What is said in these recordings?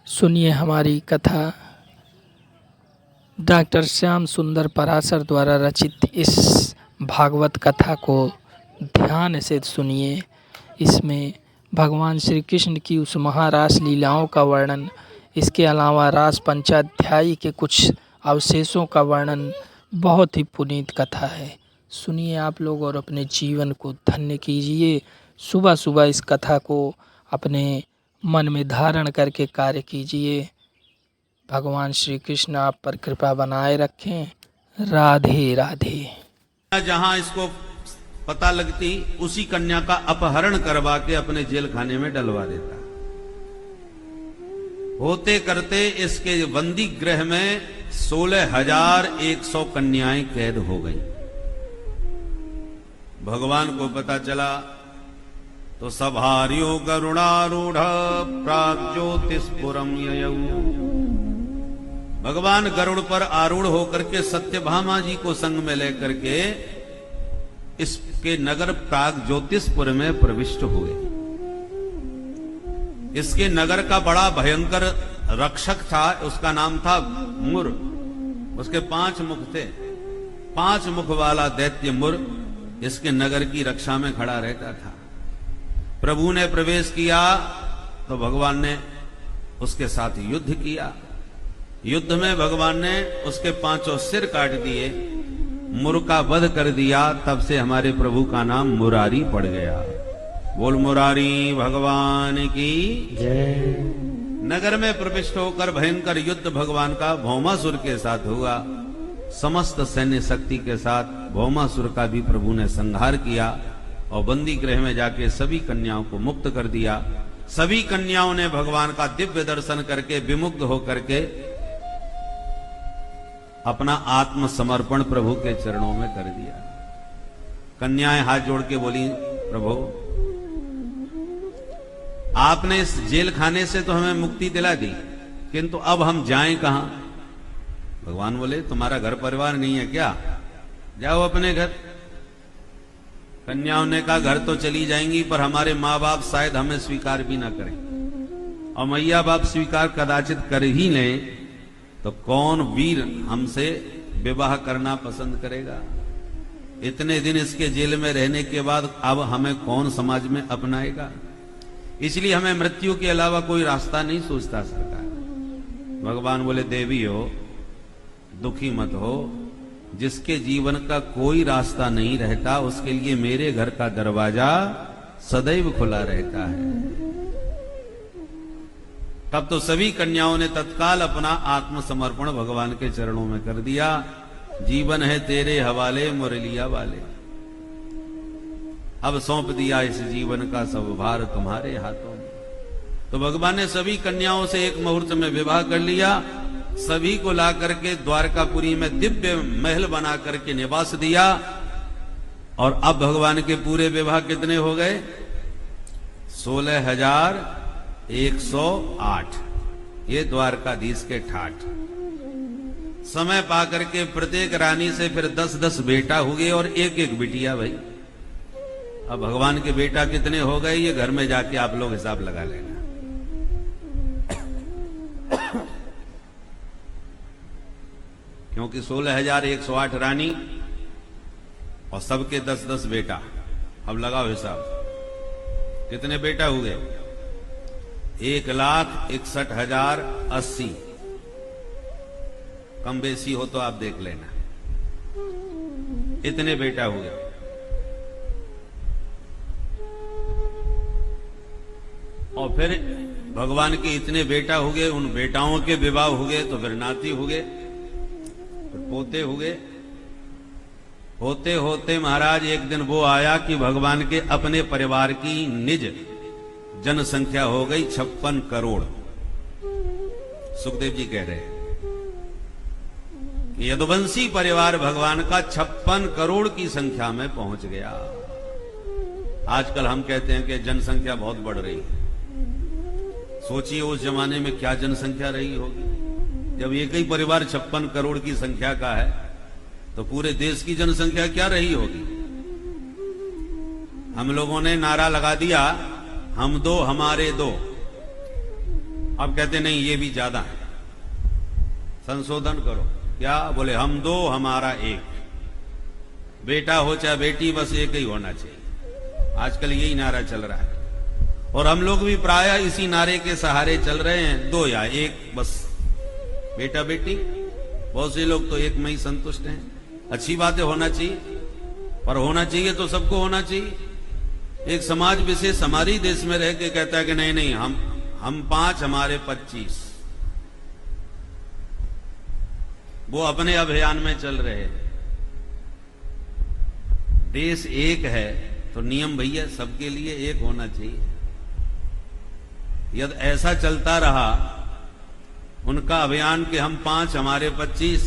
सुनिए हमारी कथा। डॉक्टर श्याम सुंदर पराशर द्वारा रचित इस भागवत कथा को ध्यान से सुनिए। इसमें भगवान श्री कृष्ण की उस महारास लीलाओं का वर्णन, इसके अलावा रास पंचाध्यायी के कुछ अवशेषों का वर्णन बहुत ही पुनीत कथा है। सुनिए आप लोग और अपने जीवन को धन्य कीजिए। सुबह सुबह इस कथा को अपने मन में धारण करके कार्य कीजिए। भगवान श्री कृष्ण आप पर कृपा बनाए रखें। राधे राधे। जहां इसको पता लगती उसी कन्या का अपहरण करवा के अपने जेल खाने में डलवा देता। होते करते इसके बंदी गृह में 16,100 कन्याएं कैद हो गई। भगवान को पता चला तो सभार्यो गरुणारूढ़ प्राग्ज्योतिष्पुरम ययौ। भगवान गरुड़ पर आरूढ़ होकर के सत्यभामा जी को संग में लेकर के इसके नगर प्राग्ज्योतिषपुर में प्रविष्ट हुए। इसके नगर का बड़ा भयंकर रक्षक था, उसका नाम था मुर। उसके 5 मुख थे। 5 मुख वाला दैत्य मुर इसके नगर की रक्षा में खड़ा रहता था। प्रभु ने प्रवेश किया तो भगवान ने उसके साथ युद्ध किया। युद्ध में भगवान ने उसके 5 सिर काट दिए, मुर का वध कर दिया। तब से हमारे प्रभु का नाम मुरारी पड़ गया। बोल मुरारी भगवान की जय। नगर में प्रविष्ट होकर भयंकर युद्ध भगवान का भौमासुर के साथ हुआ। समस्त सैन्य शक्ति के साथ भौमासुर का भी प्रभु ने संहार किया और बंदी गृह में जाके सभी कन्याओं को मुक्त कर दिया। सभी कन्याओं ने भगवान का दिव्य दर्शन करके विमुग्ध होकर के अपना आत्मसमर्पण प्रभु के चरणों में कर दिया। कन्याएं हाथ जोड़ के बोली, प्रभु आपने इस जेल खाने से तो हमें मुक्ति दिला दी, किंतु अब हम जाएं कहां? भगवान बोले, तुम्हारा घर परिवार नहीं है क्या? जाओ अपने घर। कन्याओं ने कहा, घर तो चली जाएंगी पर हमारे माँ बाप शायद हमें स्वीकार भी ना करें, और मैया बाप स्वीकार कदाचित कर ही लें तो कौन वीर हमसे विवाह करना पसंद करेगा? इतने दिन इसके जेल में रहने के बाद अब हमें कौन समाज में अपनाएगा? इसलिए हमें मृत्यु के अलावा कोई रास्ता नहीं सोचता सरकार। भगवान बोले, देवी हो, दुखी मत हो। जिसके जीवन का कोई रास्ता नहीं रहता उसके लिए मेरे घर का दरवाजा सदैव खुला रहता है। तब तो सभी कन्याओं ने तत्काल अपना आत्मसमर्पण भगवान के चरणों में कर दिया। जीवन है तेरे हवाले मुरलिया वाले, अब सौंप दिया इस जीवन का सब भार तुम्हारे हाथों में। तो भगवान ने सभी कन्याओं से एक मुहूर्त में विवाह कर लिया। सभी को ला करके द्वारकापुरी में दिव्य महल बना करके निवास दिया। और अब भगवान के पूरे विवाह कितने हो गए? 16,108। ये द्वारकाधीश के ठाठ। समय पाकर के प्रत्येक रानी से फिर 10-10 बेटा हुए और एक बिटिया। भाई अब भगवान के बेटा कितने हो गए ये घर में जाके आप लोग हिसाब लगा लेना। क्योंकि 16,108 रानी और सबके 10-10 बेटा। अब लगाओ हिसाब, कितने बेटा हुए? 1,61,080। कम बेसी हो तो आप देख लेना, इतने बेटा हुए। और फिर भगवान के इतने बेटा हुए, उन बेटाओं के विवाह हुए, तो फिर नाती हुए, पोते हुए। होते होते महाराज एक दिन वो आया कि भगवान के अपने परिवार की निज जनसंख्या हो गई 56 करोड़। सुखदेव जी कह रहे हैं कि यदुवंशी परिवार भगवान का 56 करोड़ की संख्या में पहुंच गया। आजकल हम कहते हैं कि जनसंख्या बहुत बढ़ रही है। सोचिए उस जमाने में क्या जनसंख्या रही होगी। जब एक ही परिवार 56 करोड़ की संख्या का है तो पूरे देश की जनसंख्या क्या रही होगी। हम लोगों ने नारा लगा दिया, हम दो हमारे दो। अब कहते नहीं ये भी ज्यादा है, संशोधन करो। क्या बोले? हम दो हमारा एक, बेटा हो चाहे बेटी बस एक ही होना चाहिए। आजकल यही नारा चल रहा है और हम लोग भी प्राय इसी नारे के सहारे चल रहे हैं, दो या एक बस, बेटा बेटी। बहुत से लोग तो एक में ही संतुष्ट हैं। अच्छी बात है, होना चाहिए, पर होना चाहिए तो सबको होना चाहिए। एक समाज विशेष हमारी देश में रह के कहता है कि नहीं नहीं, हम 5 हमारे 25, वो अपने अभियान में चल रहे हैं। देश एक है तो नियम भैया सबके लिए एक होना चाहिए। यदि ऐसा चलता रहा उनका अभियान कि हम 5 हमारे 25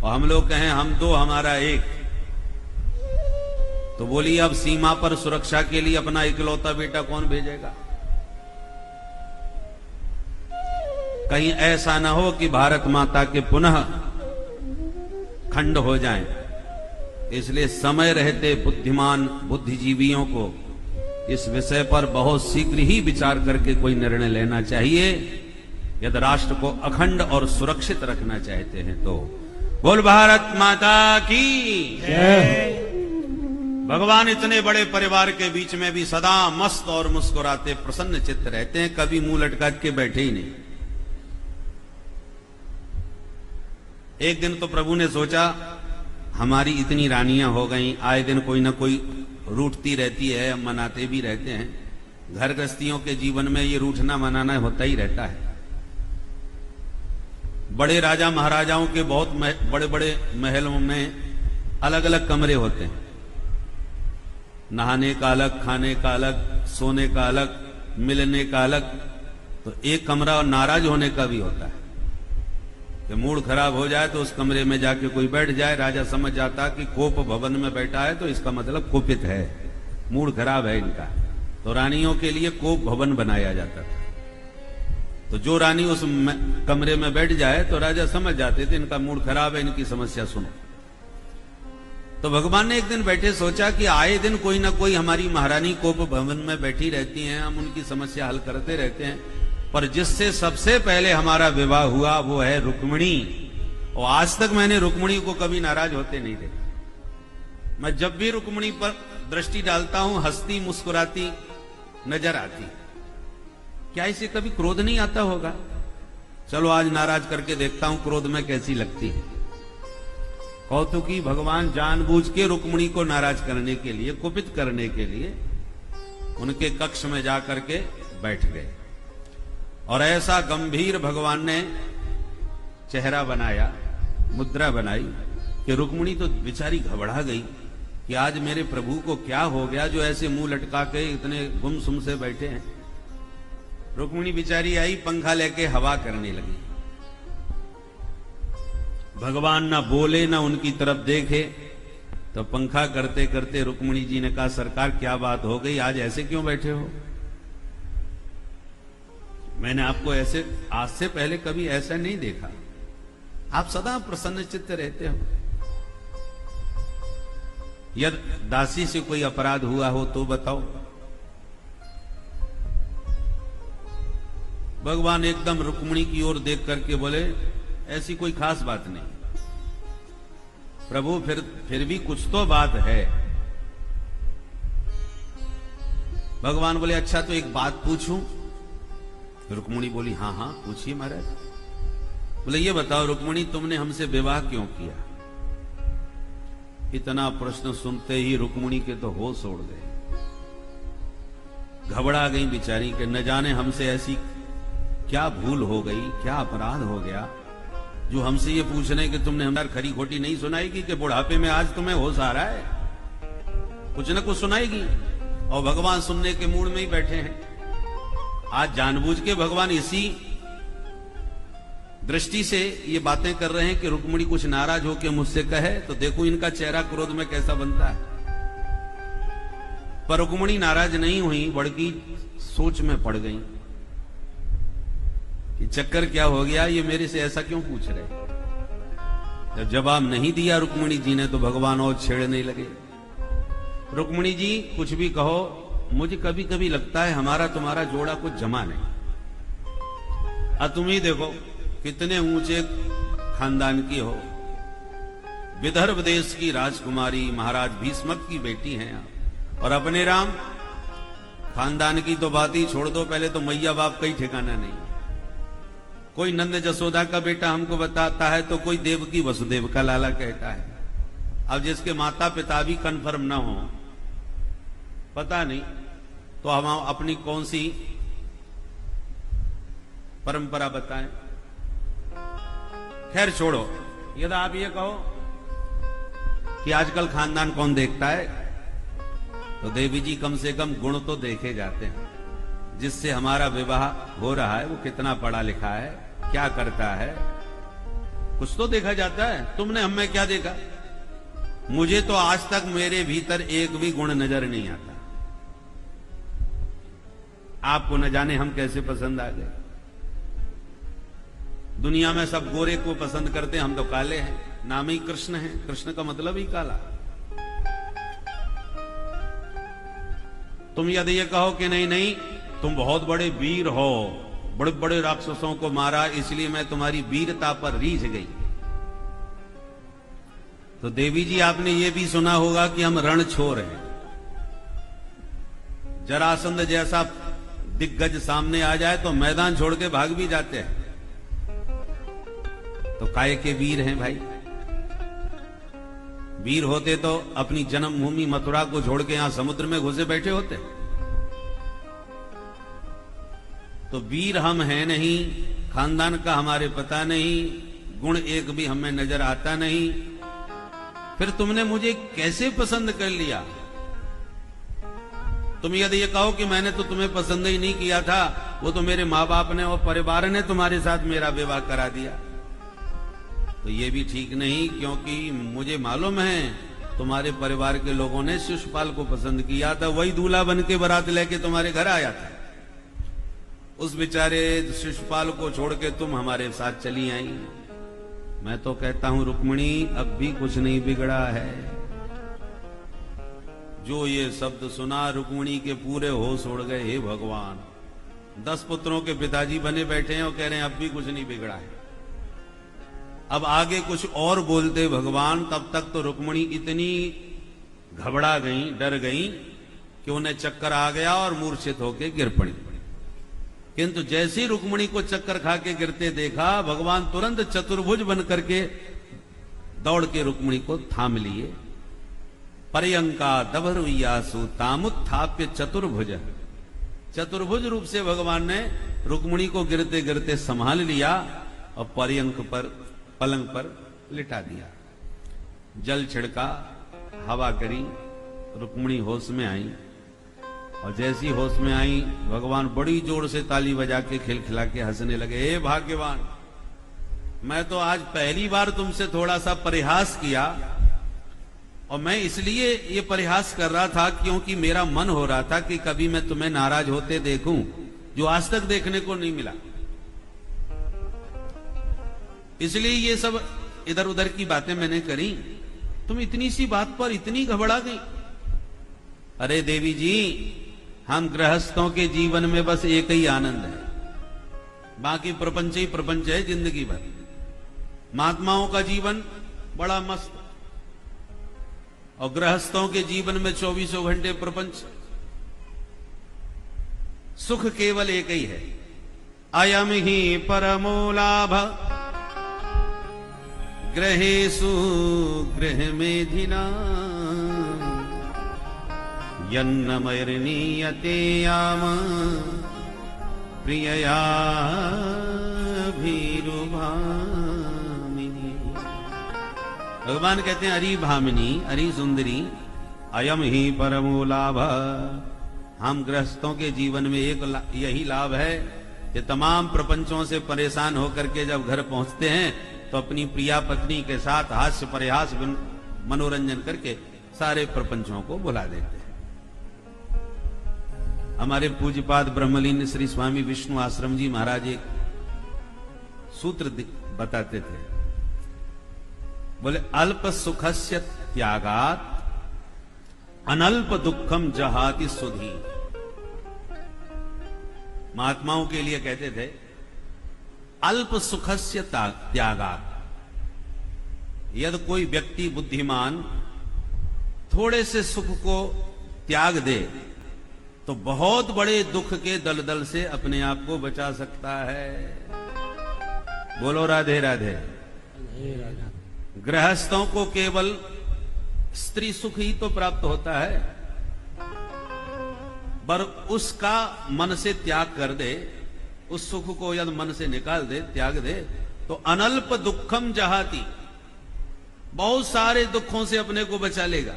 और हम लोग कहें हम 2 हमारा 1, तो बोलिए अब सीमा पर सुरक्षा के लिए अपना इकलौता बेटा कौन भेजेगा? कहीं ऐसा ना हो कि भारत माता के पुनः खंड हो जाएं। इसलिए समय रहते बुद्धिमान बुद्धिजीवियों को इस विषय पर बहुत शीघ्र ही विचार करके कोई निर्णय लेना चाहिए। यदि राष्ट्र को अखंड और सुरक्षित रखना चाहते हैं तो बोल भारत माता की जय। भगवान इतने बड़े परिवार के बीच में भी सदा मस्त और मुस्कुराते प्रसन्न चित्त रहते हैं, कभी मुंह लटका के बैठे ही नहीं। एक दिन तो प्रभु ने सोचा हमारी इतनी रानियां हो गईं, आए दिन कोई ना कोई रूठती रहती है, हम मनाते भी रहते हैं। घर गृहस्थियों के जीवन में ये रूठना मनाना होता ही रहता है। बड़े राजा महाराजाओं के बहुत बड़े बड़े महलों में अलग अलग कमरे होते हैं, नहाने का अलग, खाने का अलग, सोने का अलग, मिलने का अलग। तो एक कमरा नाराज होने का भी होता है कि मूड खराब हो जाए तो उस कमरे में जाके कोई बैठ जाए, राजा समझ जाता कि कोप भवन में बैठा है तो इसका मतलब कुपित है, मूड खराब है इनका। तो रानियों के लिए कोप भवन बनाया जाता था। तो जो रानी उस कमरे में बैठ जाए तो राजा समझ जाते थे इनका मूड खराब है, इनकी समस्या सुनो। तो भगवान ने एक दिन बैठे सोचा कि आए दिन कोई ना कोई हमारी महारानी कोप भवन में बैठी रहती हैं, हम उनकी समस्या हल करते रहते हैं, पर जिससे सबसे पहले हमारा विवाह हुआ वो है रुक्मिणी। और आज तक मैंने रुक्मिणी को कभी नाराज होते नहीं देखा। मैं जब भी रुक्मिणी पर दृष्टि डालता हूं हंसती मुस्कुराती नजर आती। क्या इसे कभी क्रोध नहीं आता होगा? चलो आज नाराज करके देखता हूं क्रोध में कैसी लगती है। कौतुकी भगवान जानबूझ के रुक्मिणी को नाराज करने के लिए, कुपित करने के लिए उनके कक्ष में जाकर के बैठ गए और ऐसा गंभीर भगवान ने चेहरा बनाया, मुद्रा बनाई कि रुक्मिणी तो बेचारी घबरा गई कि आज मेरे प्रभु को क्या हो गया जो ऐसे मुंह लटका के इतने गुमसुम से बैठे हैं। रुक्मिणी बेचारी आई, पंखा लेके हवा करने लगी। भगवान ना बोले ना उनकी तरफ देखे, तो पंखा करते करते रुक्मिणी जी ने कहा सरकार क्या बात हो गई, आज ऐसे क्यों बैठे हो? मैंने आपको ऐसे आज से पहले कभी ऐसा नहीं देखा, आप सदा प्रसन्न चित्त रहते हो। यदि दासी से कोई अपराध हुआ हो तो बताओ। भगवान एकदम रुक्मिणी की ओर देख करके बोले ऐसी कोई खास बात नहीं प्रभु, फिर भी कुछ तो बात है। भगवान बोले अच्छा तो एक बात पूछूं? रुक्मिणी बोली हाँ हाँ पूछिए महाराज। बोले ये बताओ रुक्मिणी तुमने हमसे विवाह क्यों किया? इतना प्रश्न सुनते ही रुक्मिणी के तो होश उड़ गए, घबरा गई बेचारी के न जाने हमसे ऐसी क्या भूल हो गई, क्या अपराध हो गया जो हमसे ये पूछ रहे कि तुमने हमारी खरी खोटी नहीं सुनाएगी कि बुढ़ापे में आज तुम्हें होश आ रहा है? कुछ न कुछ सुनाएगी। और भगवान सुनने के मूड में ही बैठे हैं। आज जानबूझ के भगवान इसी दृष्टि से ये बातें कर रहे हैं कि रुक्मिणी कुछ नाराज होकर मुझसे कहे तो देखो इनका चेहरा क्रोध में कैसा बनता है। पर रुक्मिणी नाराज नहीं हुई, बड़की सोच में पड़ गई कि चक्कर क्या हो गया, ये मेरे से ऐसा क्यों पूछ रहे। जब जवाब नहीं दिया रुक्मिणी जी ने तो भगवान और छेड़ने लगे। रुक्मिणी जी कुछ भी कहो, मुझे कभी कभी लगता है हमारा तुम्हारा जोड़ा कुछ जमा नहीं। अब तुम ही देखो कितने ऊंचे खानदान की हो, विदर्भ देश की राजकुमारी महाराज भीष्मक की बेटी हैं आप, और अपने राम खानदान की तो बात ही छोड़ दो, पहले तो मैया बाप का ही ठिकाना नहीं। कोई नंद जसोदा का बेटा हमको बताता है तो कोई देवकी वसुदेव का लाला कहता है। अब जिसके माता पिता भी कन्फर्म ना हो, पता नहीं, तो हम अपनी कौन सी परंपरा बताएं। खैर छोड़ो, यदि आप ये कहो कि आजकल खानदान कौन देखता है, तो देवी जी कम से कम गुण तो देखे जाते हैं। जिससे हमारा विवाह हो रहा है वो कितना पढ़ा लिखा है, क्या करता है, कुछ तो देखा जाता है। तुमने हमें क्या देखा? मुझे तो आज तक मेरे भीतर एक भी गुण नजर नहीं आता। आपको न जाने हम कैसे पसंद आ गए। दुनिया में सब गोरे को पसंद करते हैं, हम तो काले हैं। नाम ही कृष्ण है, कृष्ण का मतलब ही काला। तुम यदि ये कहो कि नहीं नहीं तुम बहुत बड़े वीर हो, बड़े बड़े राक्षसों को मारा, इसलिए मैं तुम्हारी वीरता पर रीझ गई, तो देवी जी आपने ये भी सुना होगा कि हम रणछोर हैं। जरासंध जैसा दिग्गज सामने आ जाए तो मैदान छोड़ के भाग भी जाते हैं। तो काय के वीर हैं भाई? वीर होते तो अपनी जन्मभूमि मथुरा को छोड़ के यहां समुद्र में घुसे बैठे होते। तो वीर हम हैं नहीं, खानदान का हमारे पता नहीं, गुण एक भी हमें नजर आता नहीं, फिर तुमने मुझे कैसे पसंद कर लिया? तुम यदि ये कहो कि मैंने तो तुम्हें पसंद ही नहीं किया था, वो तो मेरे माँ बाप ने और परिवार ने तुम्हारे साथ मेरा विवाह करा दिया, तो ये भी ठीक नहीं, क्योंकि मुझे मालूम है तुम्हारे परिवार के लोगों ने शिशुपाल को पसंद किया था, वही दूल्हा बन के बारात लेके तुम्हारे घर आया था। उस बेचारे शिशुपाल को छोड़ के तुम हमारे साथ चली आई। मैं तो कहता हूं रुक्मिणी, अब भी कुछ नहीं बिगड़ा है। जो ये शब्द सुना, रुक्मिणी के पूरे होश उड़ गए। हे भगवान, 10 पुत्रों के पिताजी बने बैठे हैं और कह रहे हैं अब भी कुछ नहीं बिगड़ा है। अब आगे कुछ और बोलते भगवान, तब तक तो रुक्मिणी इतनी घबरा गई, डर गई कि उन्हें चक्कर आ गया और मूर्छित होकर गिर पड़ी। किंतु जैसे ही रुक्मिणी को चक्कर खा के गिरते देखा, भगवान तुरंत चतुर्भुज बन करके दौड़ के रुक्मिणी को थाम लिए। पर्यंका दभरुयासु तामुत्थाप्य चतुर्भुज, चतुर्भुज रूप से भगवान ने रुक्मिणी को गिरते गिरते संभाल लिया और पर्यंक पर, पलंग पर लिटा दिया। जल छिड़का, हवा करी, रुक्मिणी होश में आई, और जैसी होश में आई भगवान बड़ी जोर से ताली बजा के खिलखिला के हंसने लगे। हे भाग्यवान, मैं तो आज पहली बार तुमसे थोड़ा सा परिहास किया, और मैं इसलिए ये परिहास कर रहा था क्योंकि मेरा मन हो रहा था कि कभी मैं तुम्हें नाराज होते देखूं, जो आज तक देखने को नहीं मिला। इसलिए ये सब इधर उधर की बातें मैंने करी। तुम इतनी सी बात पर इतनी घबरा गई। अरे देवी जी, हम गृहस्थों के जीवन में बस एक ही आनंद है, बाकी प्रपंच ही प्रपंच है जिंदगी भर। महात्माओं का जीवन बड़ा मस्त, और गृहस्थों के जीवन में 24 घंटे प्रपंच। सुख केवल एक ही है, अयम ही परमो लाभ गृहेषु गृह मेधिना यन्नमैर्नीयते याम प्रियया भीरुभामिनी। भगवान कहते हैं अरि भामिनी, अरि सुंदरी, अयम ही परमो लाभ। हम गृहस्थों के जीवन में एक यही लाभ है कि तमाम प्रपंचों से परेशान होकर के जब घर पहुंचते हैं तो अपनी प्रिया पत्नी के साथ हास्य परिहास मनोरंजन करके सारे प्रपंचों को भुला देते हैं। हमारे पूज्यपाद ब्रह्मलीन श्री स्वामी विष्णु आश्रम जी महाराज एक सूत्र बताते थे, बोले अल्प सुखस्य त्यागात अनल्प दुखम जहाति सुधी। महात्माओं के लिए कहते थे अल्प सुखस्य त्यागात्। यदि कोई व्यक्ति बुद्धिमान थोड़े से सुख को त्याग दे तो बहुत बड़े दुख के दलदल से अपने आप को बचा सकता है। बोलो राधे राधे। गृहस्थों को केवल स्त्री सुख ही तो प्राप्त होता है, पर उसका मन से त्याग कर दे, उस सुख को यदि मन से निकाल दे, त्याग दे, तो अनल्प दुखम जहाती, बहुत सारे दुखों से अपने को बचा लेगा।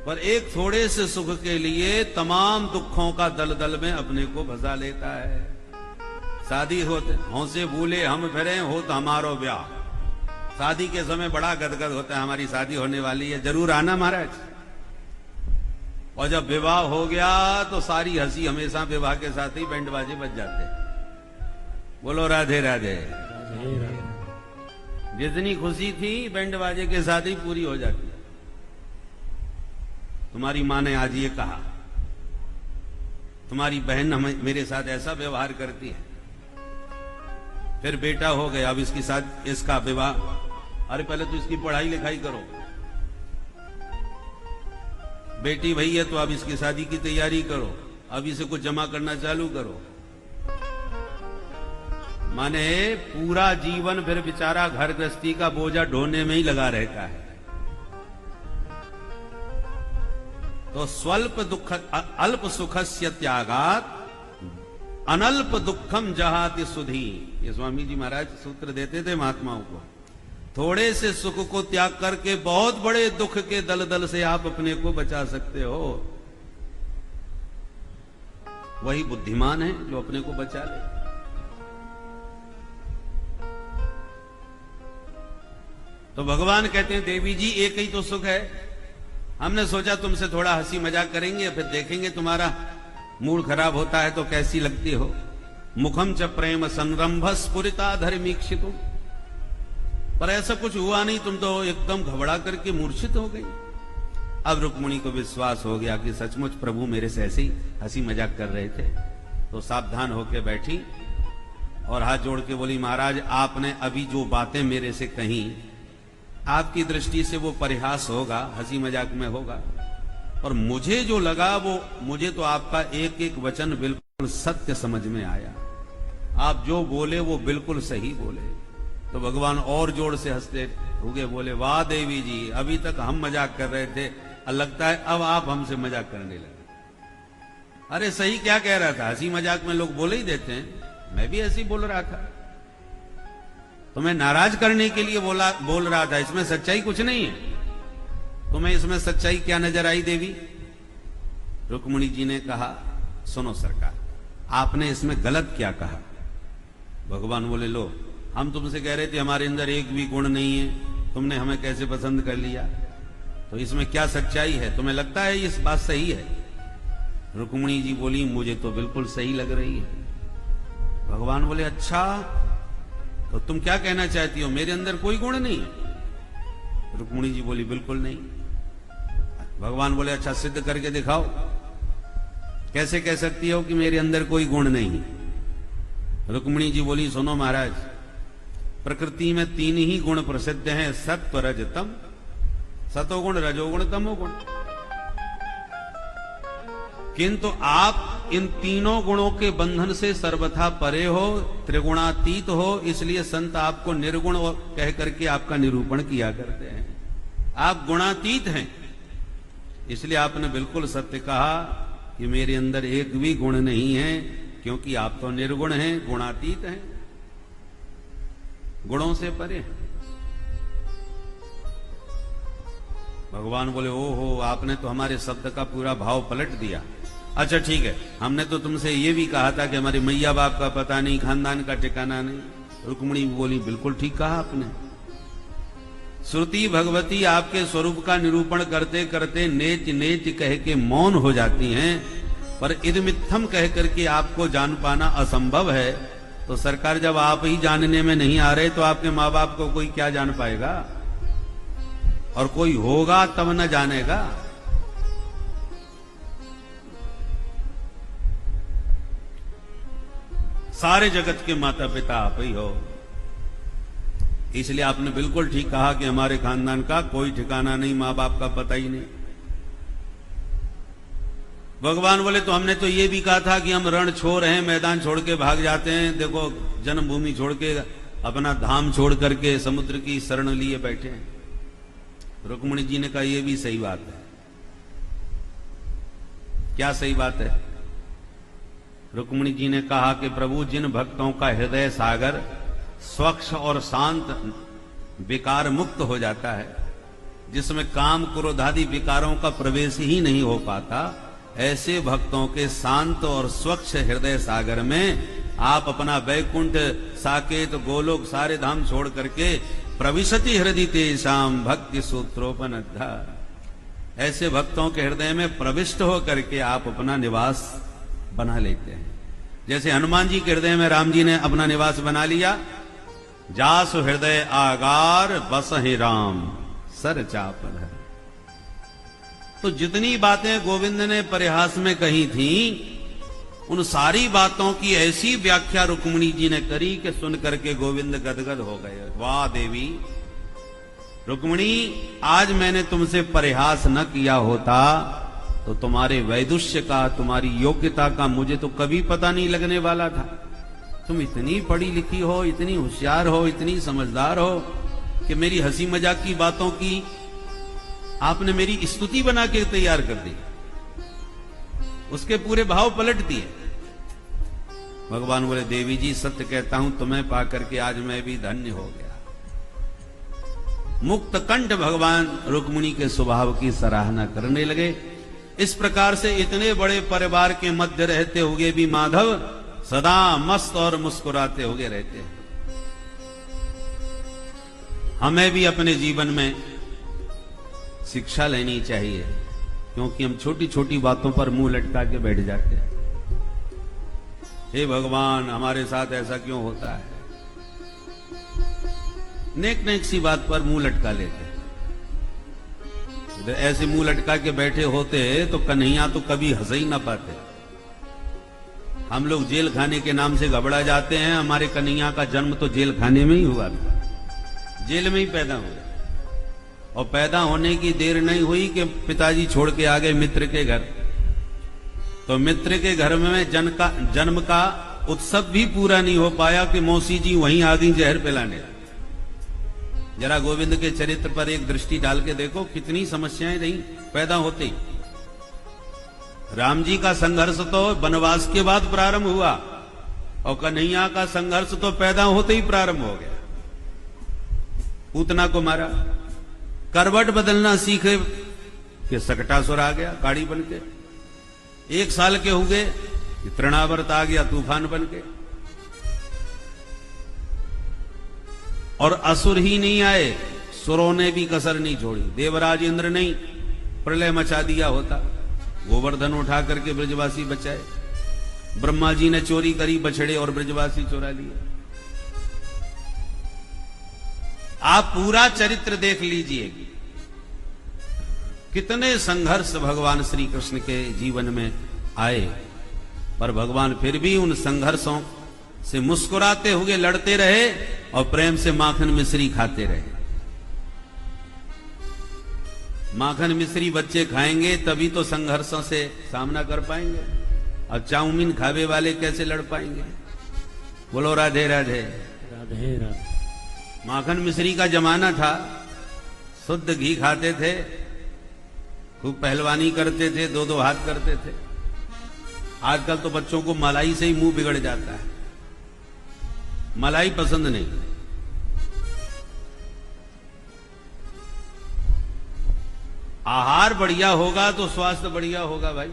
पर एक थोड़े से सुख के लिए तमाम दुखों का दलदल में अपने को फंसा लेता है। शादी होते हौसे भूले हम फिरे हो तो हमारो ब्याह। शादी के समय बड़ा गदगद होता है, हमारी शादी होने वाली है, जरूर आना महाराज। और जब विवाह हो गया तो सारी हंसी हमेशा विवाह के साथ ही बैंड बाजे बज जाते। बोलो राधे राधे। जितनी खुशी थी बैंड बाजे के साथ ही पूरी हो जाती। तुम्हारी मां ने आज ये कहा, तुम्हारी बहन हमें मेरे साथ ऐसा व्यवहार करती है। फिर बेटा हो गया, अब इसके साथ इसका विवाह, अरे पहले तो इसकी पढ़ाई लिखाई करो। बेटी भई है तो अब इसकी शादी की तैयारी करो, अब इसे कुछ जमा करना चालू करो। माने पूरा जीवन फिर बेचारा घर गृहस्थी का बोझा ढोने में ही लगा रहता है। तो स्वल्प दुख अल्प सुखस्य त्यागात् अनल्प दुखम जहाति सुधी। ये स्वामी जी महाराज सूत्र देते थे महात्माओं को। थोड़े से सुख को त्याग करके बहुत बड़े दुख के दलदल से आप अपने को बचा सकते हो। वही बुद्धिमान है जो अपने को बचा ले। तो भगवान कहते हैं देवी जी एक ही तो सुख है, हमने सोचा तुमसे थोड़ा हंसी मजाक करेंगे, फिर देखेंगे तुम्हारा मूड खराब होता है तो कैसी लगती हो। मुखम च प्रेम संरंभ स्फुरिता धर्मीक्षितुम। पर ऐसा कुछ हुआ नहीं, तुम तो एकदम घबरा करके मूर्छित हो गई। अब रुक्मिणी को विश्वास हो गया कि सचमुच प्रभु मेरे से ऐसे ही हंसी मजाक कर रहे थे। तो सावधान होकर बैठी और हाथ जोड़ के बोली, महाराज आपने अभी जो बातें मेरे से कही, आपकी दृष्टि से वो परिहास होगा, हंसी मजाक में होगा, और मुझे जो लगा वो, मुझे तो आपका एक एक वचन बिल्कुल सत्य समझ में आया। आप जो बोले वो बिल्कुल सही बोले। तो भगवान और जोर से हंसते हुए बोले, वाह देवी जी, अभी तक हम मजाक कर रहे थे, लगता है अब आप हमसे मजाक करने लगे। अरे सही क्या कह रहा था, हंसी मजाक में लोग बोले ही देते हैं, मैं भी ऐसे ही बोल रहा था। तुम्हें नाराज करने के लिए बोल रहा था, इसमें सच्चाई कुछ नहीं है। तुम्हें इसमें सच्चाई क्या नजर आई देवी? रुक्मिणी जी ने कहा, सुनो सरकार, आपने इसमें गलत क्या कहा? भगवान बोले, लो हम तुमसे कह रहे थे हमारे अंदर एक भी गुण नहीं है, तुमने हमें कैसे पसंद कर लिया? तो इसमें क्या सच्चाई है? तुम्हें लगता है इस बात सही है? रुक्मिणी जी बोली, मुझे तो बिल्कुल सही लग रही है। भगवान बोले, अच्छा तो तुम क्या कहना चाहती हो, मेरे अंदर कोई गुण नहीं है? रुक्मिणी जी बोली, बिल्कुल नहीं। भगवान बोले, अच्छा सिद्ध करके दिखाओ, कैसे कह सकती हो कि मेरे अंदर कोई गुण नहीं? रुक्मिणी जी बोली, सुनो महाराज, प्रकृति में 3 ही गुण प्रसिद्ध हैं, सत्व रज तम। सतोगुण, रजोगुण, तमोगुण। किंतु आप इन तीनों गुणों के बंधन से सर्वथा परे हो, त्रिगुणातीत हो, इसलिए संत आपको निर्गुण कह करके आपका निरूपण किया करते हैं। आप गुणातीत हैं, इसलिए आपने बिल्कुल सत्य कहा कि मेरे अंदर एक भी गुण नहीं है, क्योंकि आप तो निर्गुण हैं, गुणातीत हैं, गुणों से परे हैं। भगवान बोले, ओहो, आपने तो हमारे शब्द का पूरा भाव पलट दिया। अच्छा ठीक है, हमने तो तुमसे ये भी कहा था कि हमारे मैया बाप का पता नहीं, खानदान का ठिकाना नहीं। रुक्मिणी बोली, बिल्कुल ठीक कहा आपने। श्रुति भगवती आपके स्वरूप का निरूपण करते करते नेच नेच कह के मौन हो जाती हैं, पर इदमित्थम कह करके आपको जान पाना असंभव है। तो सरकार, जब आप ही जानने में नहीं आ रहे तो आपके माँ बाप को कोई क्या जान पाएगा? और कोई होगा तब न जानेगा। सारे जगत के माता पिता आप ही हो। इसलिए आपने बिल्कुल ठीक कहा कि हमारे खानदान का कोई ठिकाना नहीं, मां बाप का पता ही नहीं। भगवान बोले तो हमने तो ये भी कहा था कि हम रण छोड़ हैं, मैदान छोड़ के भाग जाते हैं। देखो जन्मभूमि छोड़ के, अपना धाम छोड़ करके समुद्र की शरण लिए बैठे हैं। रुक्मिणी जी ने कहा यह भी सही बात है। क्या सही बात है? रुक्मिणी जी ने कहा कि प्रभु, जिन भक्तों का हृदय सागर स्वच्छ और शांत विकार मुक्त हो जाता है, जिसमें काम क्रोध आदि विकारों का प्रवेश ही नहीं हो पाता, ऐसे भक्तों के शांत और स्वच्छ हृदय सागर में आप अपना वैकुंठ साकेत गोलोक सारे धाम छोड़ करके प्रविशति हृदय तेषाम भक्ति सूत्रोपनद्धा, ऐसे भक्तों के हृदय में प्रविष्ट हो करके आप अपना निवास बना लेते हैं। जैसे हनुमान जी के हृदय में राम जी ने अपना निवास बना लिया। जासु हृदय आगार बसहि राम सर चापल है। तो जितनी बातें गोविंद ने परिहास में कही थी, उन सारी बातों की ऐसी व्याख्या रुक्मिणी जी ने करी कि सुन करके गोविंद गदगद हो गए। वाह देवी रुक्मिणी, आज मैंने तुमसे परिहास न किया होता तो तुम्हारे वैदुष्य का, तुम्हारी योग्यता का मुझे तो कभी पता नहीं लगने वाला था। तुम इतनी पढ़ी लिखी हो, इतनी होशियार हो, इतनी समझदार हो कि मेरी हंसी मजाक की बातों की आपने मेरी स्तुति बना के तैयार कर दी, उसके पूरे भाव पलट दिए। भगवान बोले देवी जी, सत्य कहता हूं, तुम्हें पाकर के आज मैं भी धन्य हो गया। मुक्त कंठ भगवान रुक्मिणी के स्वभाव की सराहना करने लगे। इस प्रकार से इतने बड़े परिवार के मध्य रहते हुए भी माधव सदा मस्त और मुस्कुराते हुए रहते हैं। हमें भी अपने जीवन में शिक्षा लेनी चाहिए, क्योंकि हम छोटी छोटी बातों पर मुंह लटका के बैठ जाते हैं। हे भगवान, हमारे साथ ऐसा क्यों होता है? नेक नेक सी बात पर मुंह लटका लेते। ऐसे मुंह लटका के बैठे होते तो कन्हैया तो कभी हंस ही ना पाते। हम लोग जेल खाने के नाम से घबरा जाते हैं। हमारे कन्हैया का जन्म तो जेल खाने में ही हुआ था, जेल में ही पैदा हुआ। और पैदा होने की देर नहीं हुई कि पिताजी छोड़ के आ गए मित्र के घर। तो मित्र के घर में जन्म का उत्सव भी पूरा नहीं हो पाया कि मौसी जी वहीं आ गई जहर पिलाने। जरा गोविंद के चरित्र पर एक दृष्टि डाल के देखो, कितनी समस्याएं रही पैदा होते ही। राम जी का संघर्ष तो वनवास के बाद प्रारंभ हुआ, और कन्हैया का संघर्ष तो पैदा होते ही प्रारंभ हो गया। पूतना को मारा, करवट बदलना सीखे कि सकटासुर आ गया गाड़ी बन के। 1 साल के हो गए, तृणावर्त आ गया तूफान बन के। और असुर ही नहीं आए, सुरों ने भी कसर नहीं छोड़ी। देवराज इंद्र ने प्रलय मचा दिया होता, गोवर्धन उठा करके ब्रजवासी बचाए। ब्रह्मा जी ने चोरी करी बछड़े और ब्रजवासी चुरा लिए। आप पूरा चरित्र देख लीजिए, कितने संघर्ष भगवान श्री कृष्ण के जीवन में आए, पर भगवान फिर भी उन संघर्षों से मुस्कुराते हुए लड़ते रहे और प्रेम से माखन मिश्री खाते रहे। माखन मिश्री बच्चे खाएंगे तभी तो संघर्षों से सामना कर पाएंगे, और चाउमीन खावे वाले कैसे लड़ पाएंगे? बोलो राधे राधे। राधे राधे। माखन मिश्री का जमाना था, शुद्ध घी खाते थे, खूब पहलवानी करते थे, 2-2 हाथ करते थे। आजकल तो बच्चों को मलाई से ही मुंह बिगड़ जाता है, मलाई पसंद नहीं। आहार बढ़िया होगा तो स्वास्थ्य बढ़िया होगा भाई,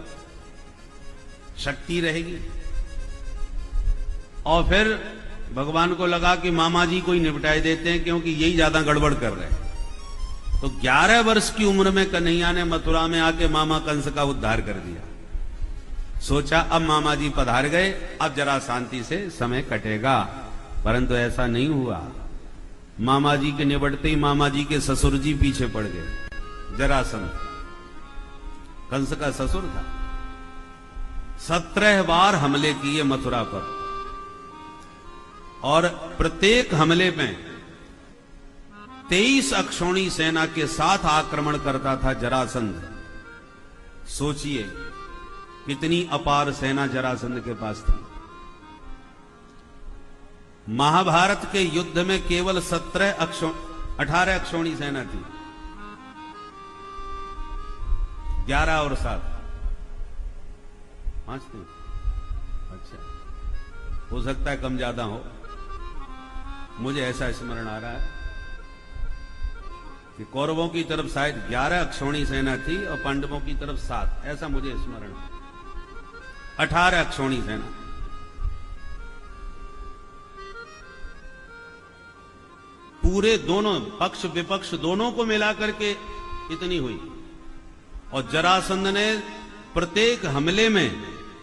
शक्ति रहेगी। और फिर भगवान को लगा कि मामा जी को ही निपटाए देते हैं, क्योंकि यही ज्यादा गड़बड़ कर रहे हैं। तो 11 वर्ष की उम्र में कन्हैया ने मथुरा में आके मामा कंस का उद्धार कर दिया। सोचा अब मामा जी पधार गए, अब जरा शांति से समय कटेगा, परंतु ऐसा नहीं हुआ। मामा जी के निबटते ही मामा जी के ससुर जी पीछे पड़ गए। जरासंध कंस का ससुर था। 17 बार हमले किए मथुरा पर, और प्रत्येक हमले में 23 अक्षौणी सेना के साथ आक्रमण करता था जरासंध। सोचिए कितनी अपार सेना जरासंध के पास थी। महाभारत के युद्ध में केवल 18 अक्षौणी सेना थी, 11 और 7 5 थी। अच्छा, हो सकता है कम ज्यादा हो, मुझे ऐसा स्मरण आ रहा है कि कौरवों की तरफ शायद 11 अक्षौणी सेना थी और पांडवों की तरफ 7, ऐसा मुझे स्मरण है। 18 अक्षौणी सेना। पूरे दोनों पक्ष विपक्ष दोनों को मिलाकर के इतनी हुई। और जरासंध ने प्रत्येक हमले में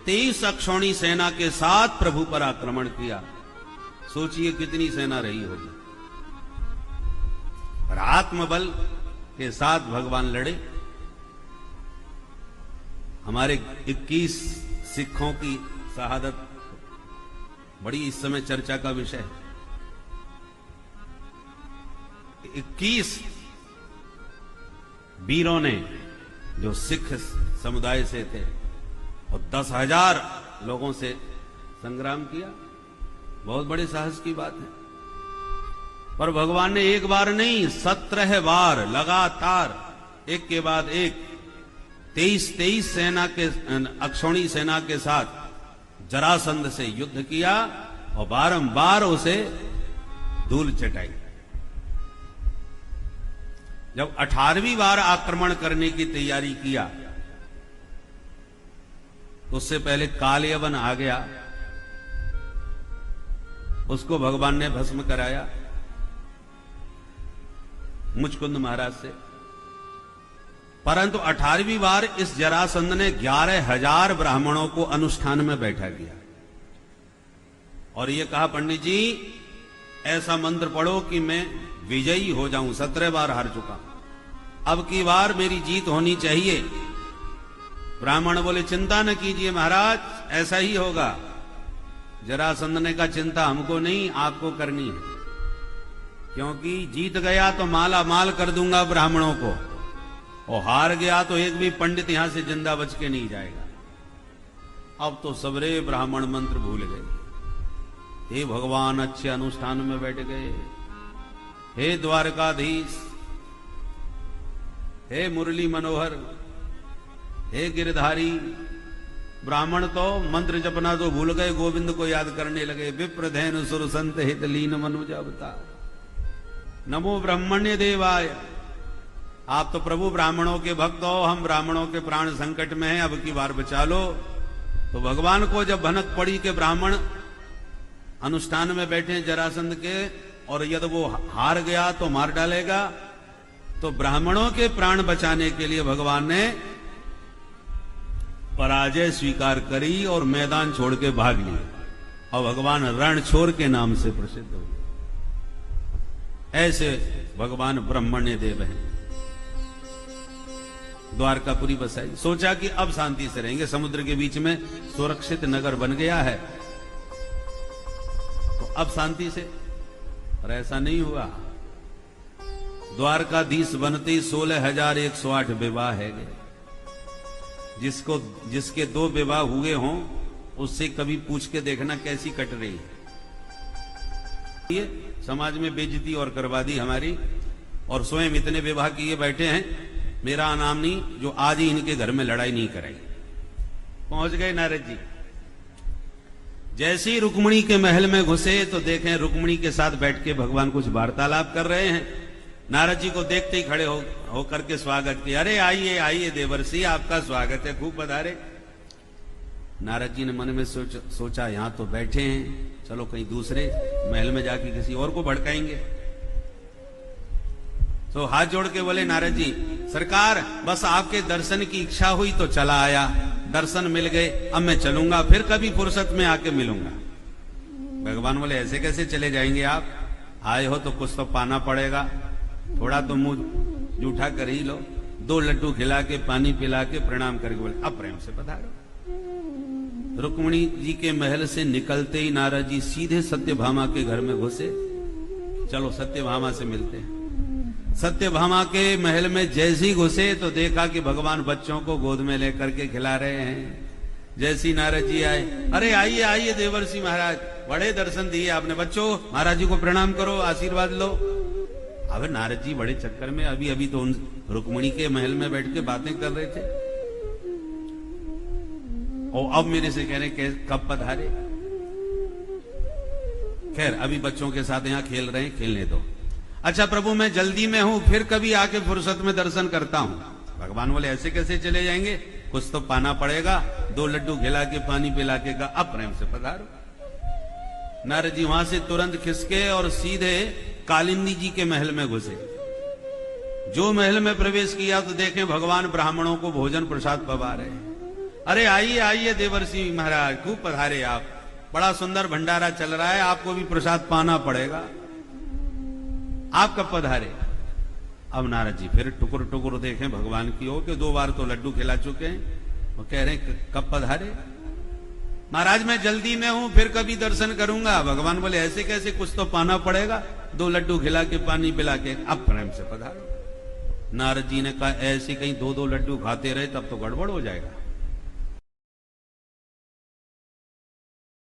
23 अक्षौणी सेना के साथ प्रभु पर आक्रमण किया। सोचिए कितनी सेना रही होगी। और आत्मबल के साथ भगवान लड़े। हमारे 21 सिखों की शहादत बड़ी इस समय चर्चा का विषय है। 21 वीरों ने जो सिख समुदाय से थे और 10,000 लोगों से संग्राम किया। बहुत बड़े साहस की बात है। पर भगवान ने एक बार नहीं 17 बार लगातार एक के बाद एक 23 सेना के अक्षौणी सेना के साथ जरासंध से युद्ध किया और बारंबार उसे धूल चटाई। जब 18वीं बार आक्रमण करने की तैयारी किया तो उससे पहले कालयवन आ गया, उसको भगवान ने भस्म कराया मुचकुंद महाराज से। परंतु 18वीं बार इस जरासंध ने 11,000 ब्राह्मणों को अनुष्ठान में बैठा किया और ये कहा, पंडित जी ऐसा मंत्र पढ़ो कि मैं विजयी हो जाऊं। 17 बार हार चुका, अब की बार मेरी जीत होनी चाहिए। ब्राह्मण बोले, चिंता न कीजिए महाराज, ऐसा ही होगा। जरासंध ने कहा, चिंता हमको नहीं, आपको करनी है, क्योंकि जीत गया तो माला माल कर दूंगा ब्राह्मणों को, और हार गया तो एक भी पंडित यहां से जिंदा बच के नहीं जाएगा। अब तो सबरे ब्राह्मण मंत्र भूल गए। हे भगवान, अच्छे अनुष्ठान में बैठ गए। हे द्वारकाधीश, हे मुरली मनोहर, हे गिरधारी। ब्राह्मण तो मंत्र जपना तो भूल गए, गोविंद को याद करने लगे। विप्रधेनु सुर संत हित लीन मनुजा अवतार, नमो ब्रह्मण्य देवाय। आप तो प्रभु ब्राह्मणों के भक्त हो, हम ब्राह्मणों के प्राण संकट में हैं, अब की बार बचा लो। तो भगवान को जब भनक पड़ी कि ब्राह्मण अनुष्ठान में बैठे जरासंध के और यदि वो हार गया तो मार डालेगा, तो ब्राह्मणों के प्राण बचाने के लिए भगवान ने पराजय स्वीकार करी और मैदान छोड़ के भाग लिए। और भगवान रणछोड़ के नाम से प्रसिद्ध हो। ऐसे भगवान ब्रह्मण्य देव हैं। द्वारकापुरी बसाई, सोचा कि अब शांति से रहेंगे, समुद्र के बीच में सुरक्षित नगर बन गया है तो अब शांति से। पर ऐसा नहीं हुआ। द्वारकाधीश बनते 16,108 विवाह है गए। जिसके 2 विवाह हुए हों उससे कभी पूछ के देखना कैसी कट रही है। ये समाज में बेइज्जती और करवा दी हमारी, और स्वयं इतने विवाह किए बैठे हैं, मेरा नाम नहीं, जो आज ही इनके घर में लड़ाई नहीं कराई। पहुंच गए नारद जी। जैसे ही रुक्मिणी के महल में घुसे तो देखें रुक्मिणी के साथ बैठ के भगवान कुछ वार्तालाप कर रहे हैं। नारद जी को देखते ही खड़े होकर के स्वागत किया। अरे आइए आइए देवर्षि, आपका स्वागत है, खूब पधारे। नारद जी ने मन में सोचा यहां तो बैठे हैं, चलो कहीं दूसरे महल में जाके किसी और को भड़काएंगे। तो हाथ जोड़ के बोले, नारद जी सरकार, बस आपके दर्शन की इच्छा हुई तो चला आया, दर्शन मिल गए, अब मैं चलूंगा, फिर कभी फुर्सत में आके मिलूंगा। भगवान बोले, ऐसे कैसे चले जाएंगे आप? आए हो तो कुछ तो पाना पड़ेगा, थोड़ा तो मुंह जूठा कर ही लो। 2 लड्डू खिला के, पानी पिला के, प्रणाम करके बोले, अब प्रेम से पधारो। रुक्मिणी जी के महल से निकलते ही नारद जी सीधे सत्यभामा के घर में घुसे। चलो सत्यभामा से मिलते हैं। सत्यभामा के महल में जैसे ही घुसे तो देखा कि भगवान बच्चों को गोद में लेकर के खिला रहे हैं। जैसी नारद जी आए, अरे आइए आइए देवर्षि महाराज, बड़े दर्शन दिए आपने, बच्चों महाराज जी को प्रणाम करो, आशीर्वाद लो। अब नारद जी बड़े चक्कर में, अभी अभी तो उन रुक्मिणी के महल में बैठ के बातें कर रहे थे और अब मेरे से कह रहे कब पधारे। खैर अभी बच्चों के साथ यहां खेल रहे हैं, खेलने दो। अच्छा प्रभु मैं जल्दी में हूं, फिर कभी आके फुर्सत में दर्शन करता हूं। भगवान बोले ऐसे कैसे चले जाएंगे, कुछ तो पाना पड़ेगा। 2 लड्डू खिला के पानी पिला के कहा अब प्रेम से पधारो। नारद जी वहां से तुरंत खिसके और सीधे कालिंदी जी के महल में घुसे। जो महल में प्रवेश किया तो देखें भगवान ब्राह्मणों को भोजन प्रसाद पवा रहे हैं। अरे आइए आइए देवर्षि महाराज, खूब पधारे आप, बड़ा सुंदर भंडारा चल रहा है, आपको भी प्रसाद पाना पड़ेगा, आप कब पधारे। अब नारद जी फिर टुकुर टुकुर देखें भगवान की ओर कि 2 बार तो लड्डू खिला चुके हैं। वो कह रहे हैं कब पधारे। महाराज मैं जल्दी में हूं, फिर कभी दर्शन करूंगा। भगवान बोले ऐसे कैसे, कुछ तो पाना पड़ेगा। 2 लड्डू खिला के पानी पिला के अब प्रेम से पधारो। नारद जी ने कहा ऐसे कहीं 2-2 लड्डू खाते रहे तब तो गड़बड़ हो जाएगा।